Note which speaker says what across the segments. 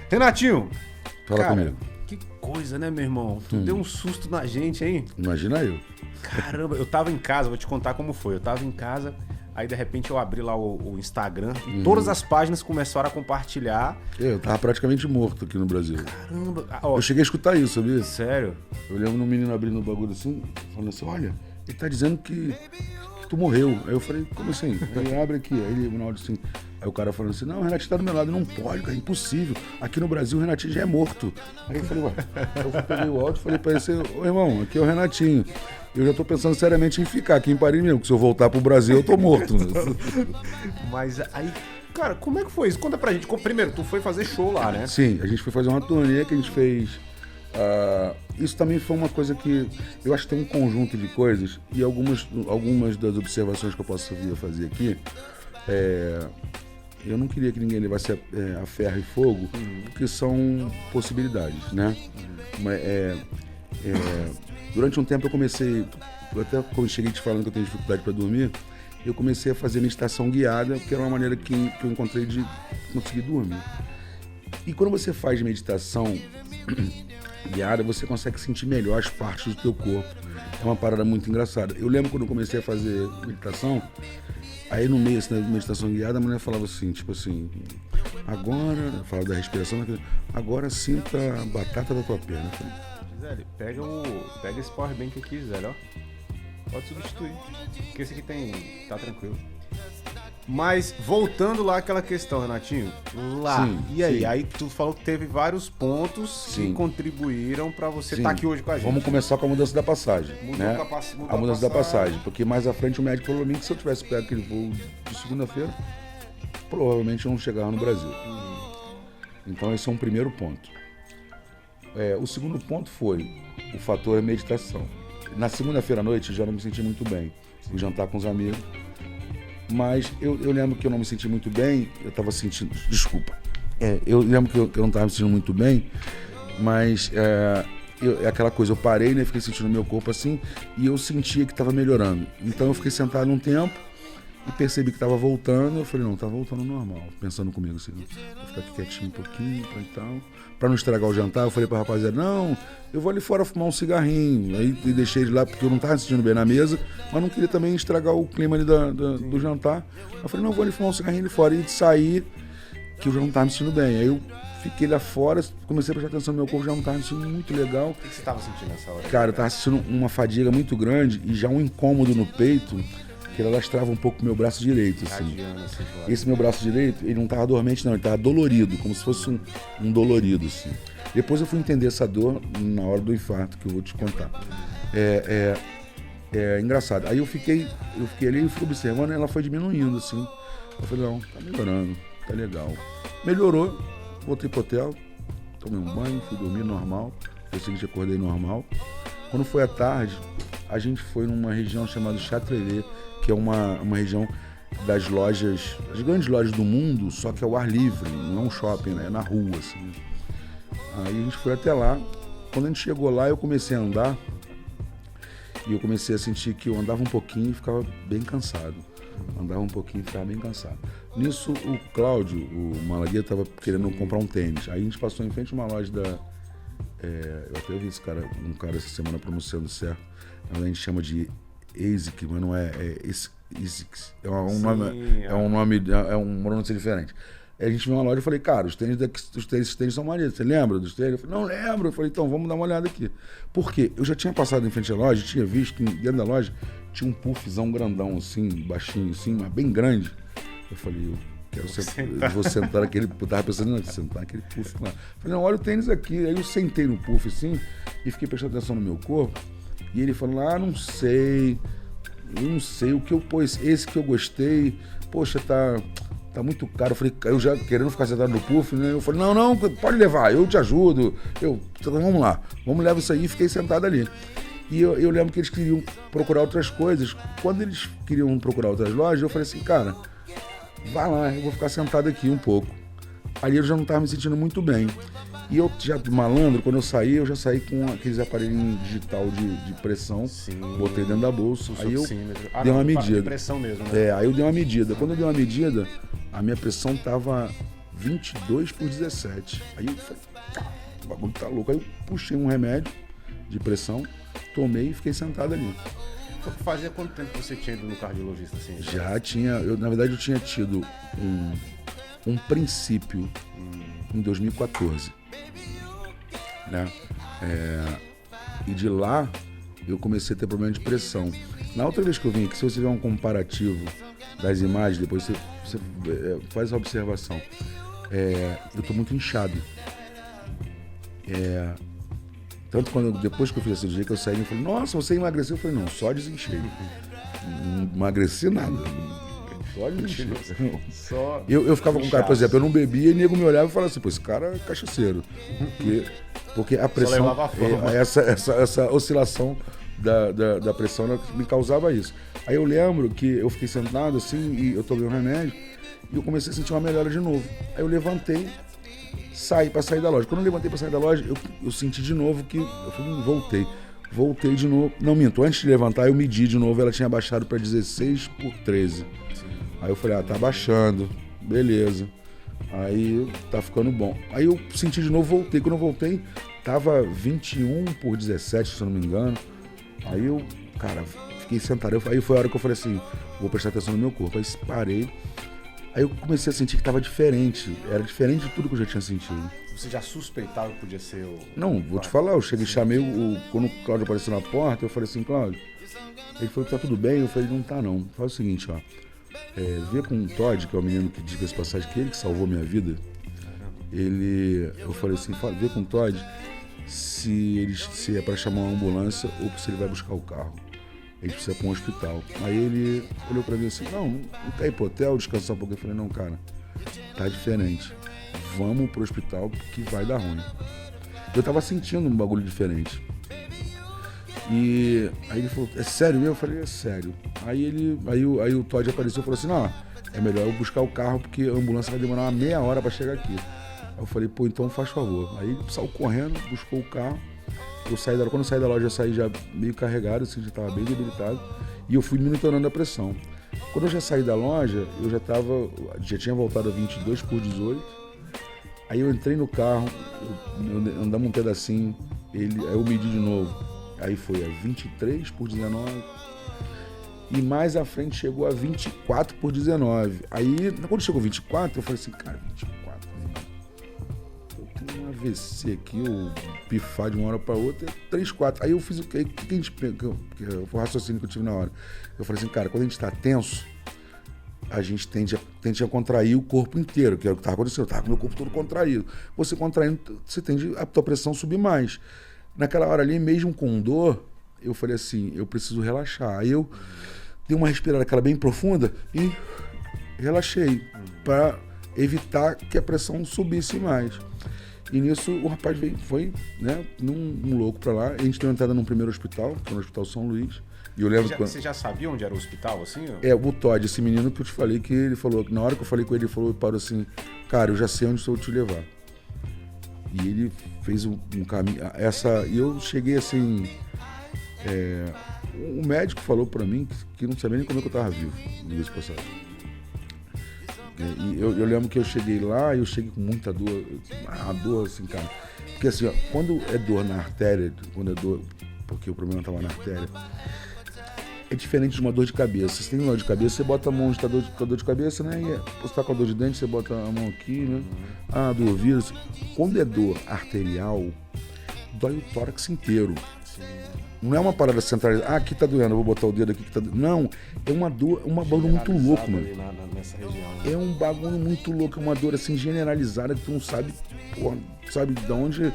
Speaker 1: Renatinho!
Speaker 2: Fala comigo.
Speaker 1: Que coisa, né, meu irmão? Tu deu um susto na gente, hein?
Speaker 2: Imagina eu.
Speaker 1: Caramba, eu tava em casa, vou te contar como foi. Eu tava em casa, aí de repente eu abri lá o Instagram e todas as páginas começaram a compartilhar.
Speaker 2: Eu tava praticamente morto aqui no Brasil.
Speaker 1: Caramba! Ó,
Speaker 2: Eu cheguei a escutar isso, sabia?
Speaker 1: sério?
Speaker 2: Eu lembro um menino abrindo o bagulho assim, falando assim, olha, ele tá dizendo que tu morreu. Aí eu falei, como assim? Aí ele abre aqui, aí ele no áudio assim. Aí o cara falando assim, não, o Renatinho tá do meu lado. Não pode, cara, é impossível. Aqui no Brasil o Renatinho já é morto. Aí eu falei, ué, eu peguei o áudio e falei pra ele assim, ô irmão, aqui é o Renatinho. Eu já tô pensando seriamente em ficar aqui em Paris mesmo, porque se eu voltar pro Brasil eu tô morto.
Speaker 1: Mas aí, cara, como é que foi isso? Conta pra gente. Primeiro, tu foi fazer show lá, né?
Speaker 2: Sim, a gente foi fazer uma turnê que a gente fez. Isso também foi uma coisa que eu acho que tem um conjunto de coisas e algumas das observações que eu posso vir a fazer aqui. Eu não queria que ninguém levasse a ferro e fogo, porque são possibilidades, né? Mas, durante um tempo eu até quando cheguei te falando que eu tenho dificuldade para dormir, eu comecei a fazer meditação guiada, que era uma maneira que eu encontrei de conseguir dormir. E quando você faz meditação guiada, você consegue sentir melhor as partes do teu corpo. É uma parada muito engraçada. Eu lembro quando eu comecei a fazer meditação, aí no meio da meditação guiada, a mulher falava assim, tipo assim, agora, falava da respiração, agora sinta a batata da tua perna.
Speaker 1: Gisele, pega esse powerbank aqui, Gisele, ó. Pode substituir, porque esse aqui tá tranquilo. Mas, voltando lá àquela questão, Renatinho, lá,
Speaker 2: Sim,
Speaker 1: e aí?
Speaker 2: sim.
Speaker 1: Aí tu falou que teve vários pontos que
Speaker 2: Sim.
Speaker 1: contribuíram pra você
Speaker 2: Sim.
Speaker 1: estar aqui hoje com a gente.
Speaker 2: Vamos começar com a mudança da passagem.
Speaker 1: Mudou
Speaker 2: né?
Speaker 1: mudou
Speaker 2: A mudança da passagem. Porque mais à frente o médico falou pra mim que se eu tivesse pego aquele voo de segunda-feira, provavelmente eu não chegava no Brasil. Então esse é um primeiro ponto. O segundo ponto foi o fator meditação. Na segunda-feira à noite eu já não me senti muito bem. Fui jantar com os amigos. Mas eu lembro que eu não me senti muito bem, eu estava sentindo... Desculpa. Eu lembro que eu não estava me sentindo muito bem, mas aquela coisa, eu parei, né, fiquei sentindo meu corpo assim, e eu sentia que estava melhorando. Então eu fiquei sentado um tempo e percebi que estava voltando, eu falei, não, tá voltando normal, pensando comigo assim, vou ficar aqui quietinho um pouquinho e tal. Para não estragar o jantar, eu falei pra rapaziada, não, eu vou ali fora fumar um cigarrinho. Aí deixei ele lá porque eu não estava me sentindo bem na mesa, mas não queria também estragar o clima ali do jantar. Eu falei, não, eu vou ali fumar um cigarrinho ali fora. E de sair, que eu já não estava me sentindo bem. Aí eu fiquei lá fora, comecei a prestar atenção no meu corpo, já não estava me sentindo muito legal.
Speaker 1: O que você estava sentindo nessa hora?
Speaker 2: Cara, eu tava sentindo uma fadiga muito grande e já um incômodo no peito, que ele alastrava um pouco o meu braço direito, assim. Esse meu braço direito, ele não tava dormente não, ele tava dolorido, como se fosse um dolorido, assim. Depois eu fui entender essa dor na hora do infarto, que eu vou te contar. É engraçado. Aí eu fiquei ali e fui observando e ela foi diminuindo, assim. Eu falei, não, tá melhorando, tá legal. Melhorou, voltei pro hotel, tomei um banho, fui dormir normal. Eu seguinte, acordei normal. Quando foi à tarde, a gente foi numa região chamada Châtelet, que é uma região das lojas, as grandes lojas do mundo, só que é ao ar livre, não é um shopping, né? É na rua, assim. Aí a gente foi até lá. Quando a gente chegou lá, eu comecei a andar e eu comecei a sentir que eu andava um pouquinho e ficava bem cansado. Andava um pouquinho e ficava bem cansado. Nisso, o Cláudio, o Malagueta, estava querendo comprar um tênis. Aí a gente passou em frente a uma loja da... eu até vi um cara essa semana pronunciando certo. A gente chama de ASICS, mas não é ASICS. É um pronúncio diferente. Aí a gente viu uma loja e falei, cara, os tênis são maneiros. Você lembra dos tênis? Eu falei, não lembro. Eu falei, então vamos dar uma olhada aqui. Por quê? Eu já tinha passado em frente à loja, tinha visto que dentro da loja tinha um puffzão grandão, assim, baixinho, assim, mas bem grande. Eu falei, eu vou sentar naquele... Eu tava pensando em sentar naquele puff lá. Eu falei, não, olha o tênis aqui. Aí eu sentei no puff, assim, e fiquei prestando atenção no meu corpo. E ele falou, não sei o que eu pus, esse que eu gostei, poxa, tá muito caro. Eu falei, eu já querendo ficar sentado no puff, né? Eu falei, não, pode levar, eu te ajudo. Então vamos lá, vamos levar isso aí. E fiquei sentado ali. E eu lembro que eles queriam procurar outras coisas. Quando eles queriam procurar outras lojas, eu falei assim, cara, vai lá, eu vou ficar sentado aqui um pouco. Ali eu já não estava me sentindo muito bem. E eu já malandro, quando eu já saí com aqueles aparelhinhos digital de pressão. Sim. Botei dentro da bolsa. Aí eu dei uma medida.
Speaker 1: De pressão mesmo, né?
Speaker 2: Aí eu dei uma medida. Quando eu dei uma medida, a minha pressão tava 22/17. Aí eu falei, o bagulho tá louco. Aí eu puxei um remédio de pressão, tomei e fiquei sentado ali.
Speaker 1: Fazia quanto tempo você tinha ido no cardiologista assim?
Speaker 2: Já tinha, na verdade eu tinha tido um princípio em 2014, né? E de lá eu comecei a ter problema de pressão. Na outra vez que eu vim aqui, se você tiver um comparativo das imagens, depois você faz essa observação. Eu tô muito inchado. Tanto depois que eu fiz a cirurgia, que eu saí e falei, nossa, você emagreceu? Eu falei, não, só desinchei. Não emagreci nada. Só desinchei. Eu ficava com o cara, por exemplo, eu não bebia e o nego me olhava e falava assim, pô, esse cara é cachaceiro. Porque a pressão, essa oscilação da pressão me causava isso. Aí eu lembro que eu fiquei sentado assim e eu tomei um remédio e eu comecei a sentir uma melhora de novo. Aí eu levantei, saí para sair da loja. Quando eu levantei para sair da loja, eu senti de novo que voltei de novo. Não minto, antes de levantar eu medi de novo, ela tinha baixado para 16/13. Aí eu falei, tá baixando, beleza. Aí tá ficando bom. Aí eu senti de novo, voltei. Quando eu voltei, tava 21/17, se eu não me engano. Aí eu, cara, fiquei sentado. Aí foi a hora que eu falei assim, vou prestar atenção no meu corpo. Aí parei. Aí eu comecei a sentir que tava diferente. Era diferente de tudo que eu já tinha sentido.
Speaker 1: Você já suspeitava que podia ser o...
Speaker 2: Não, vou te falar. Eu cheguei, chamei quando o Cláudio apareceu na porta, eu falei assim, Cláudio. Ele falou que tá tudo bem. Eu falei, não tá não. Faz o seguinte, ó. Vê com o Todd, que é o menino que diga essa passagem, que ele que salvou minha vida. Eu falei assim, vê com o Todd se é pra chamar uma ambulância ou se ele vai buscar o carro. A gente precisa ir para um hospital. Aí ele olhou pra mim assim, não quer ir pro hotel, descansar um pouco. Eu falei, não, cara, tá diferente. Vamos pro hospital porque vai dar ruim. Eu tava sentindo um bagulho diferente. E aí ele falou, é sério mesmo? Eu falei, é sério. Aí o Todd apareceu e falou assim, não, é melhor eu buscar o carro porque a ambulância vai demorar uma meia hora pra chegar aqui. Aí eu falei, pô, então faz favor. Aí ele saiu correndo, buscou o carro. Quando eu saí da loja, eu saí já meio carregado, assim, já tava bem debilitado. E eu fui monitorando a pressão. Quando eu já saí da loja, eu já tinha voltado a 22/18. Aí eu entrei no carro, andamos um pedacinho, aí eu medi de novo. Aí foi a 23/19 e mais à frente chegou a 24/19. Aí, quando chegou 24, eu falei assim, cara, 24, eu tenho um AVC aqui, eu pifar de uma hora para outra, 3, 4. Aí eu fiz o que a gente foi o raciocínio que eu tive na hora. Eu falei assim, cara, quando a gente tá tenso, a gente tende a contrair o corpo inteiro, que era o que estava acontecendo. Eu estava com o meu corpo todo contraído. Você contraindo, você tende a tua pressão subir mais. Naquela hora ali, mesmo com dor, eu falei assim, eu preciso relaxar. Aí eu dei uma respirada, aquela bem profunda, e relaxei, para evitar que a pressão subisse mais. E nisso o rapaz foi, né, num louco para lá. A gente deu entrada num primeiro hospital, que é no Hospital São Luís. E eu lembro
Speaker 1: você já sabia onde era o hospital, assim?
Speaker 2: O Todd, esse menino que eu te falei, que ele falou, na hora que eu falei com ele, ele parou assim, cara, eu já sei onde estou te levar. E ele fez um caminho, e eu cheguei assim, o médico falou pra mim que não sabia nem como é que eu tava vivo, nesse processo. E eu lembro que eu cheguei lá, eu cheguei com muita dor, a dor assim, cara, porque assim, ó, quando é dor na artéria, porque o problema estava na artéria, é diferente de uma dor de cabeça. Se tem uma dor de cabeça, você bota a mão onde está com a dor de cabeça, né? E você está com a dor de dente, você bota a mão aqui, né? Do ouvido. Quando é dor arterial, dói o tórax inteiro. Não é uma parada centralizada. Aqui tá doendo, eu vou botar o dedo aqui que tá doendo. Não, é uma dor, um bagulho muito louco, mano.
Speaker 1: Nessa região, né?
Speaker 2: É um bagulho muito louco, é uma dor assim generalizada que tu não sabe, sabe de onde...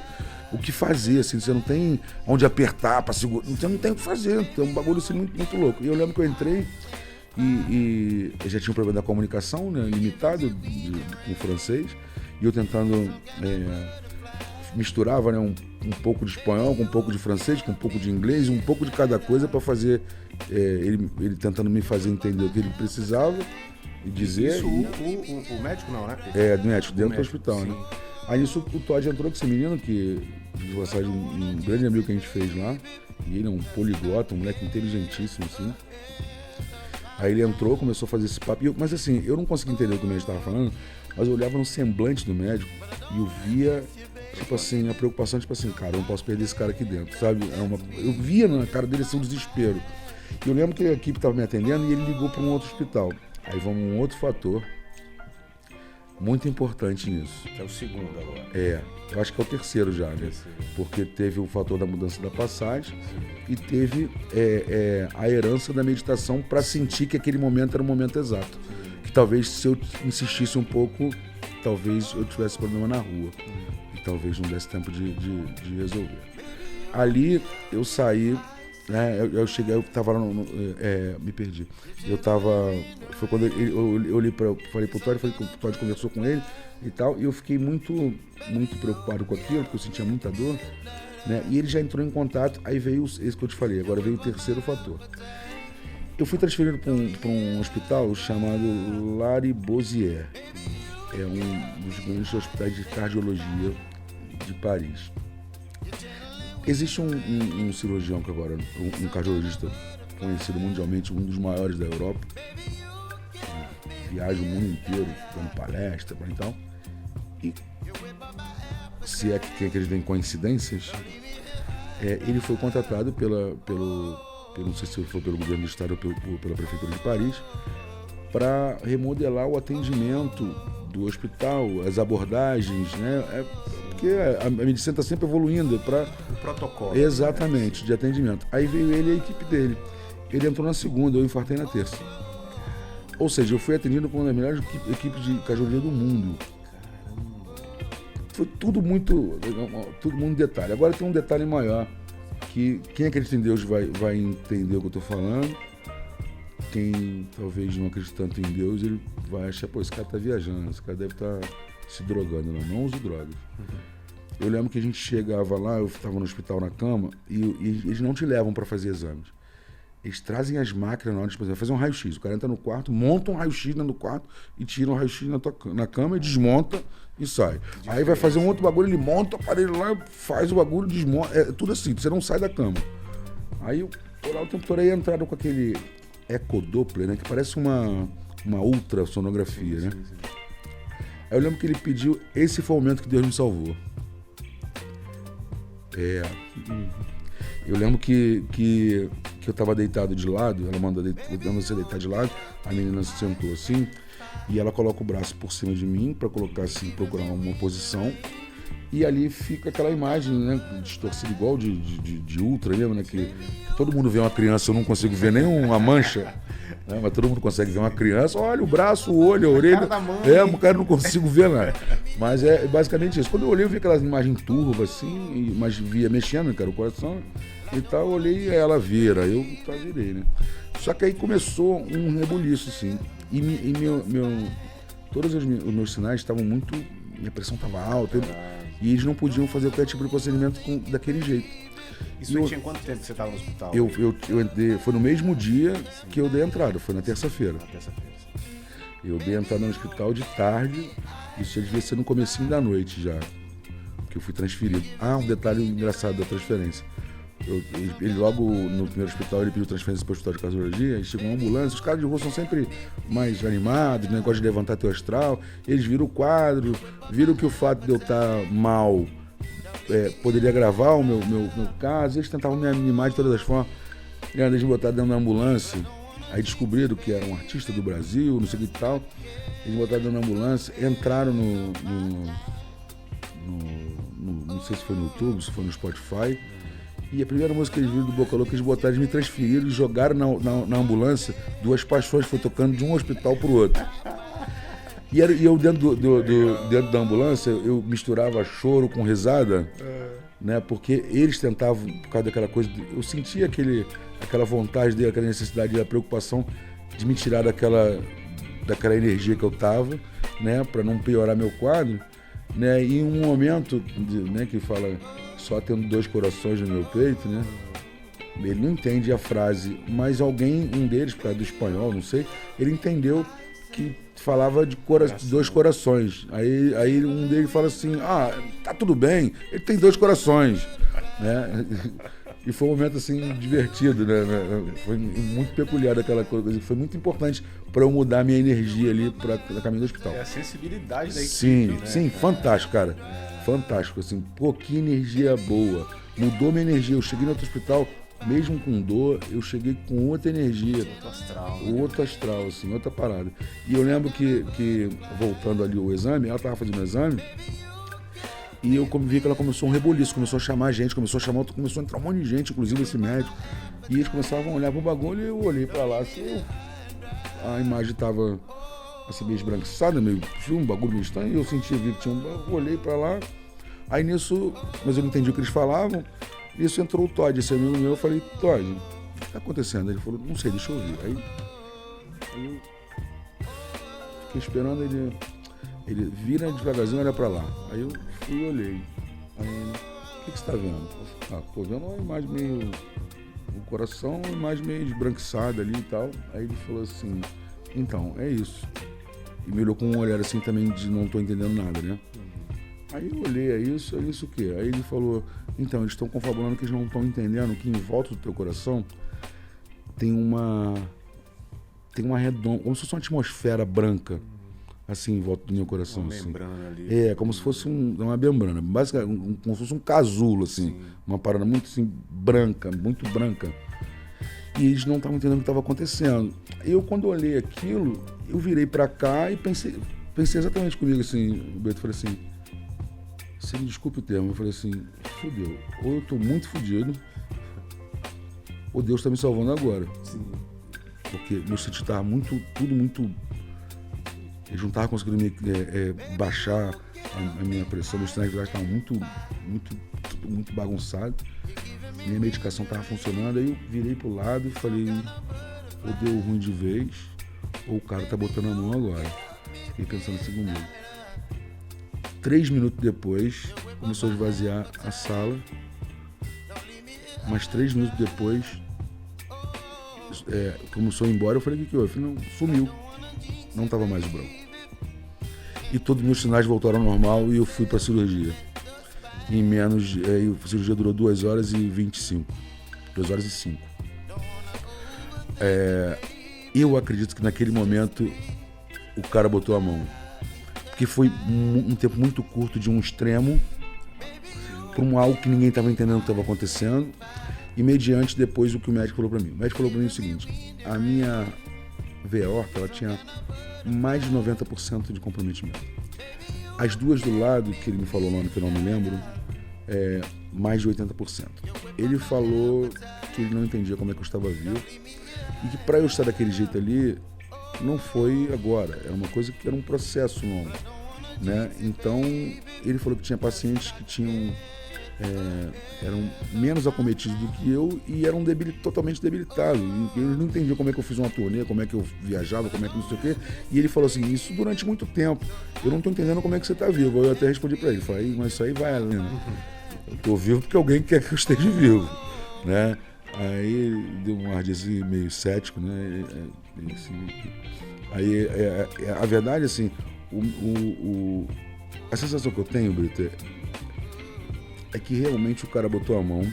Speaker 2: O que fazer, assim, você não tem onde apertar para segurar, você não tem o que fazer, é um bagulho assim muito, muito louco. E eu lembro que eu entrei e eu já tinha um problema da comunicação, né, limitado com o francês, e eu tentando, misturava, né, um pouco de espanhol com um pouco de francês, com um pouco de inglês, um pouco de cada coisa para fazer, ele tentando me fazer entender o que ele precisava e dizer.
Speaker 1: Isso, o médico não, né?
Speaker 2: Do médico, dentro do hospital, né? Aí nisso o Todd entrou com esse menino, que de passagem, um grande amigo que a gente fez lá, e ele é um poliglota, um moleque inteligentíssimo, assim. Aí ele entrou, começou a fazer esse papo, mas assim, eu não consegui entender o que o médico estava falando, mas eu olhava no semblante do médico e eu via, tipo assim, a preocupação, tipo assim, cara, eu não posso perder esse cara aqui dentro, sabe? Eu via na cara dele assim um desespero. E eu lembro que a equipe estava me atendendo e ele ligou para um outro hospital. Aí vamos um outro fator muito importante nisso.
Speaker 1: É o segundo agora.
Speaker 2: Eu acho que é o terceiro já, né? Porque teve o fator da mudança da passagem e teve a herança da meditação para sentir que aquele momento era o momento exato. Que talvez se eu insistisse um pouco, talvez eu tivesse problema na rua. E talvez não desse tempo de resolver. Ali eu saí, né? Eu cheguei, eu tava lá, me perdi. Foi quando eu falei pro Todd, o Todd conversou com ele e tal, e eu fiquei muito, muito preocupado com aquilo, porque eu sentia muita dor, né? E ele já entrou em contato, aí veio esse que eu te falei, agora veio o terceiro fator. Eu fui transferido para um hospital chamado Lariboisière, é um dos grandes hospitais de cardiologia de Paris. Existe um cirurgião que agora, um cardiologista conhecido mundialmente, um dos maiores da Europa, viaja o mundo inteiro dando palestra e tal. E se é que tem aqueles em coincidências, ele foi contratado não sei se foi pelo governo do estado ou pela prefeitura de Paris, para remodelar o atendimento do hospital, as abordagens, né? Porque a medicina está sempre evoluindo para
Speaker 1: o protocolo.
Speaker 2: Exatamente, de atendimento. Aí veio ele e a equipe dele. Ele entrou na segunda, eu infartei na terça. Ou seja, eu fui atendido por uma das melhores equipes de cardiologia do mundo. Foi tudo muito detalhe. Agora tem um detalhe maior, que quem acredita em Deus vai entender o que eu estou falando. Quem talvez não acredite tanto em Deus, ele vai achar, pô, esse cara está viajando, esse cara deve estar se drogando. Não use drogas. Eu lembro que a gente chegava lá, eu estava no hospital na cama, e eles não te levam para fazer exames. Eles trazem as máquinas na hora de fazer um raio-x. O cara entra no quarto, monta um raio-x dentro do quarto e tira um raio-x na cama e desmonta e sai. Aí vai fazer um outro bagulho, ele monta o aparelho lá, faz o bagulho, desmonta. É tudo assim, você não sai da cama. Aí eu tô lá o tempo todo aí entrado com aquele ecodoppler, né? Que parece uma ultrassonografia, né? Aí eu lembro que ele pediu, esse foi o momento que Deus me salvou. Eu lembro que eu tava deitado de lado, ela manda você deitar de lado, a menina se sentou assim, e ela coloca o braço por cima de mim para colocar assim, procurar uma posição, e ali fica aquela imagem, né, distorcida igual de ultra mesmo, né, que todo mundo vê uma criança, eu não consigo ver nem uma mancha, né, mas todo mundo consegue ver uma criança, olha o braço, o olho, a orelha, o cara não consigo ver nada. Mas é basicamente isso. Quando eu olhei, eu vi aquela imagem turva assim, mas via mexendo, cara, o coração e tal, eu olhei e ela vira, eu virei, né. Só que aí começou um rebuliço, assim, e todos os meus sinais estavam muito, minha pressão estava alta, e eles não podiam fazer qualquer tipo de procedimento daquele jeito.
Speaker 1: Isso tinha quanto tempo que você estava no hospital?
Speaker 2: Eu entrei, foi no mesmo dia que eu dei a entrada, foi na terça-feira. Eu dei a entrada no hospital de tarde, isso já devia ser no comecinho da noite já, que eu fui transferido. Um detalhe engraçado da transferência. Ele logo no primeiro hospital ele pediu transferência para o hospital de cardiologia, aí chegou uma ambulância, os caras de rua são sempre mais animados, né, gostam de levantar teu astral, eles viram o quadro, viram que o fato de eu estar mal poderia agravar o meu caso, eles tentavam me animar de todas as formas, eles me botaram dentro da ambulância, aí descobriram que era um artista do Brasil, não sei o que e tal, eles me botaram dentro da ambulância, entraram não sei se foi no YouTube, se foi no Spotify, e a primeira música que eles viram do Boca Louca, eles botaram, eles me transferiram e jogaram na ambulância, Duas Paixões foi tocando de um hospital pro outro. E eu dentro dentro da ambulância, eu misturava choro com risada, né? Porque eles tentavam, por causa daquela coisa, eu sentia aquela vontade dele, aquela necessidade, a preocupação de me tirar daquela energia que eu tava, né? Para não piorar meu quadro, né? E em um momento, né, que fala só tendo dois corações no meu peito, né? Ele não entende a frase, mas um deles, por causa do espanhol, não sei, ele entendeu que falava de dois corações. Aí um deles fala assim, tá tudo bem, ele tem dois corações, né? E foi um momento, assim, divertido, né? Foi muito peculiar aquela coisa. Foi muito importante para eu mudar a minha energia ali para caminho do hospital.
Speaker 1: É a sensibilidade da equipe,
Speaker 2: Sim,
Speaker 1: né?
Speaker 2: sim, fantástico, cara. Fantástico, assim. Pô, que energia boa. Mudou minha energia. Eu cheguei no outro hospital, mesmo com dor, eu cheguei com outra energia.
Speaker 1: Outro astral.
Speaker 2: Outro astral, assim, outra parada. E eu lembro que voltando ali o exame, ela tava fazendo o exame, e eu vi que ela começou um reboliço, começou a chamar a gente, começou a entrar um monte de gente, inclusive esse médico. E eles começavam a olhar pro bagulho e eu olhei pra lá, assim, a imagem tava assim, meio esbranquiçada, meio um bagulho meio estranho, e eu senti que tinha eu olhei pra lá, aí nisso, mas eu não entendi o que eles falavam, nisso entrou o Todd, esse amigo meu, eu falei, Todd, o que tá acontecendo? Ele falou, não sei, deixa eu ouvir. Aí eu fiquei esperando ele vira devagarzinho e olha pra lá. Aí eu fui e olhei. Aí, o que você tá vendo? Eu falei, tô vendo uma imagem meio, o coração, uma imagem meio esbranquiçada ali e tal. Aí ele falou assim, então, é isso. E me olhou com um olhar assim também de não tô entendendo nada, né? Aí eu olhei, é isso o quê? Aí ele falou, então, eles estão confabulando que eles não estão entendendo que em volta do teu coração tem uma redonda, como se fosse uma atmosfera branca, assim, em volta do meu coração.
Speaker 1: Uma
Speaker 2: assim.
Speaker 1: membrana ali.
Speaker 2: Como se fosse uma membrana, basicamente, como se fosse um casulo, assim, sim. Uma parada muito assim, branca, muito branca. E eles não estavam entendendo o que estava acontecendo. Eu, quando olhei aquilo, eu virei pra cá e pensei exatamente comigo, assim, o Beto falou assim, você me desculpe o termo, eu falei assim, fudeu, ou eu tô muito fudido, ou Deus tá me salvando agora. Sim. Porque meu sentido tava tudo muito... Eles não estavam conseguindo baixar a minha pressão, meus sinais vitais estavam muito bagunçado. Minha medicação estava funcionando, aí eu virei pro lado e falei, ou deu ruim de vez, ou o cara tá botando a mão agora. Fiquei pensando assim comigo. 3 minutos depois, começou a esvaziar a sala. Mas 3 minutos depois, começou a ir embora, eu falei, o que houve? Não, sumiu. Não estava mais o branco. E todos os meus sinais voltaram ao normal e eu fui para a cirurgia. Em menos, a cirurgia durou 2 horas e 25. 2 horas e 5. Eu acredito que naquele momento o cara botou a mão. Porque foi um tempo muito curto de um extremo para algo que ninguém estava entendendo o que estava acontecendo. E mediante depois o que o médico falou para mim. O médico falou para mim o seguinte, a minha veia aorta, ela tinha mais de 90% de comprometimento. As duas do lado, que ele me falou lá no que eu não me lembro, mais de 80%. Ele falou que ele não entendia como é que eu estava vivo e que para eu estar daquele jeito ali, não foi agora, era uma coisa que era um processo longo, né? Então, ele falou que tinha pacientes que tinham eram menos acometidos do que eu e eram totalmente debilitados. E eles não entendiam como é que eu fiz uma turnê, como é que eu viajava, como é que não sei o quê. E ele falou assim, isso durante muito tempo. Eu não estou entendendo como é que você está vivo. Eu até respondi para ele, falei, mas isso aí vai além. Né? Eu estou vivo porque alguém quer que eu esteja vivo, né? Aí deu um ar assim, meio cético, né? Assim, aí a verdade, assim, a sensação que eu tenho, Brito, é que realmente o cara botou a mão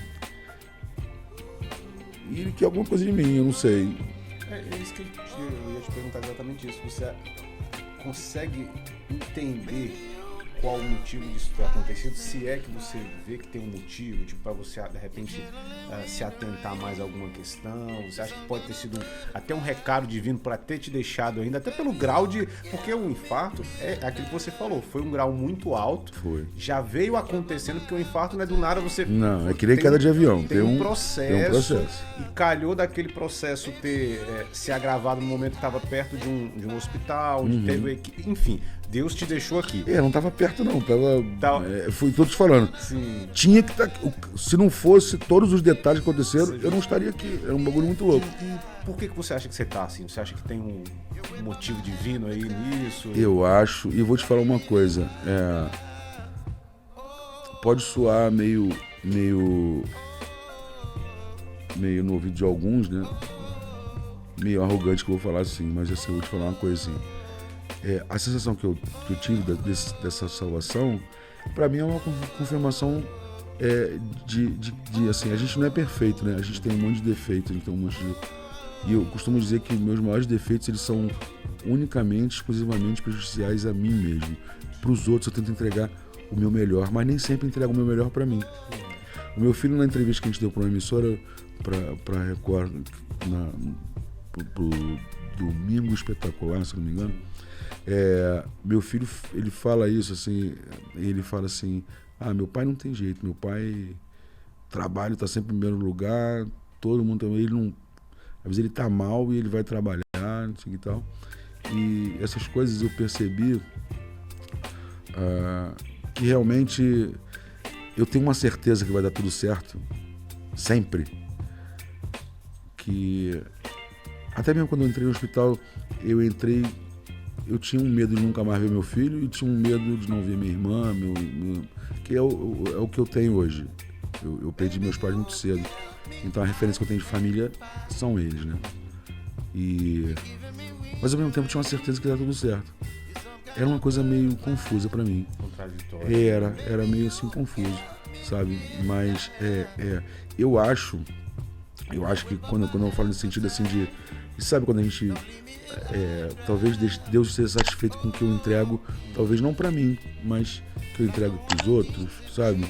Speaker 2: e ele quer alguma coisa de mim, eu não sei.
Speaker 1: É isso que eu ia te perguntar exatamente isso. Você consegue entender qual o motivo disso ter acontecido? Se é que você vê que tem um motivo, tipo, para você, de repente, se atentar mais a alguma questão? Você acha que pode ter sido até um recado divino para ter te deixado ainda, até pelo grau de... Porque o infarto é aquilo que você falou, foi um grau muito alto.
Speaker 2: Foi.
Speaker 1: Já veio acontecendo, porque o infarto não é do nada você...
Speaker 2: Não, é que nem queda de avião.
Speaker 1: Tem um processo.
Speaker 2: E
Speaker 1: calhou daquele processo ter se agravado no momento que estava perto de um hospital, onde teve... Enfim, Deus te deixou aqui.
Speaker 2: Não estava perto não, fui todos falando.
Speaker 1: Sim.
Speaker 2: Tinha que estar... Se não fosse todos os detalhes que aconteceram, eu não estaria aqui. Era um bagulho muito louco.
Speaker 1: E por que você acha que você tá assim? Você acha que tem um motivo divino aí nisso?
Speaker 2: Eu acho, e vou te falar uma coisa. Pode soar meio no ouvido de alguns, né? Meio arrogante que eu vou falar assim, mas assim, eu vou te falar uma coisa assim. A sensação que eu tive dessa salvação, para mim é uma confirmação assim, a gente não é perfeito, né? A gente tem um monte de defeito, a gente tem um monte de... E eu costumo dizer que meus maiores defeitos, eles são unicamente, exclusivamente prejudiciais a mim mesmo. Para os outros eu tento entregar o meu melhor, mas nem sempre entrego o meu melhor para mim. O meu filho, na entrevista que a gente deu para uma emissora, para Record, pro Domingo Espetacular, se não me engano, meu filho, ele fala isso, assim, ele fala assim, meu pai não tem jeito, meu pai trabalho, tá sempre em primeiro lugar, todo mundo também, ele não... Às vezes ele tá mal e ele vai trabalhar, não sei o que tal. E essas coisas eu percebi que realmente eu tenho uma certeza que vai dar tudo certo, sempre. Que até mesmo quando eu entrei no hospital, eu tinha um medo de nunca mais ver meu filho e tinha um medo de não ver minha irmã, que é o que eu tenho hoje. Eu perdi meus pais muito cedo. Então a referência que eu tenho de família são eles, né? Mas ao mesmo tempo eu tinha uma certeza que ia dar tudo certo. Era uma coisa meio confusa pra mim.
Speaker 1: Contraditório.
Speaker 2: Era meio assim confuso, sabe? Mas eu acho que quando eu falo nesse sentido assim de... Sabe quando a gente... talvez Deus esteja satisfeito com o que eu entrego, talvez não pra mim, mas que eu entrego pros outros, sabe?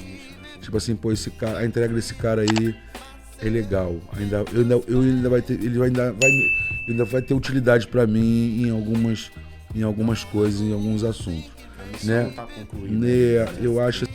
Speaker 2: Tipo assim, pô, a entrega desse cara aí é legal. Ele ainda vai ter utilidade para mim em algumas coisas, em alguns assuntos, né?
Speaker 1: Não tá concluído.
Speaker 2: Eu acho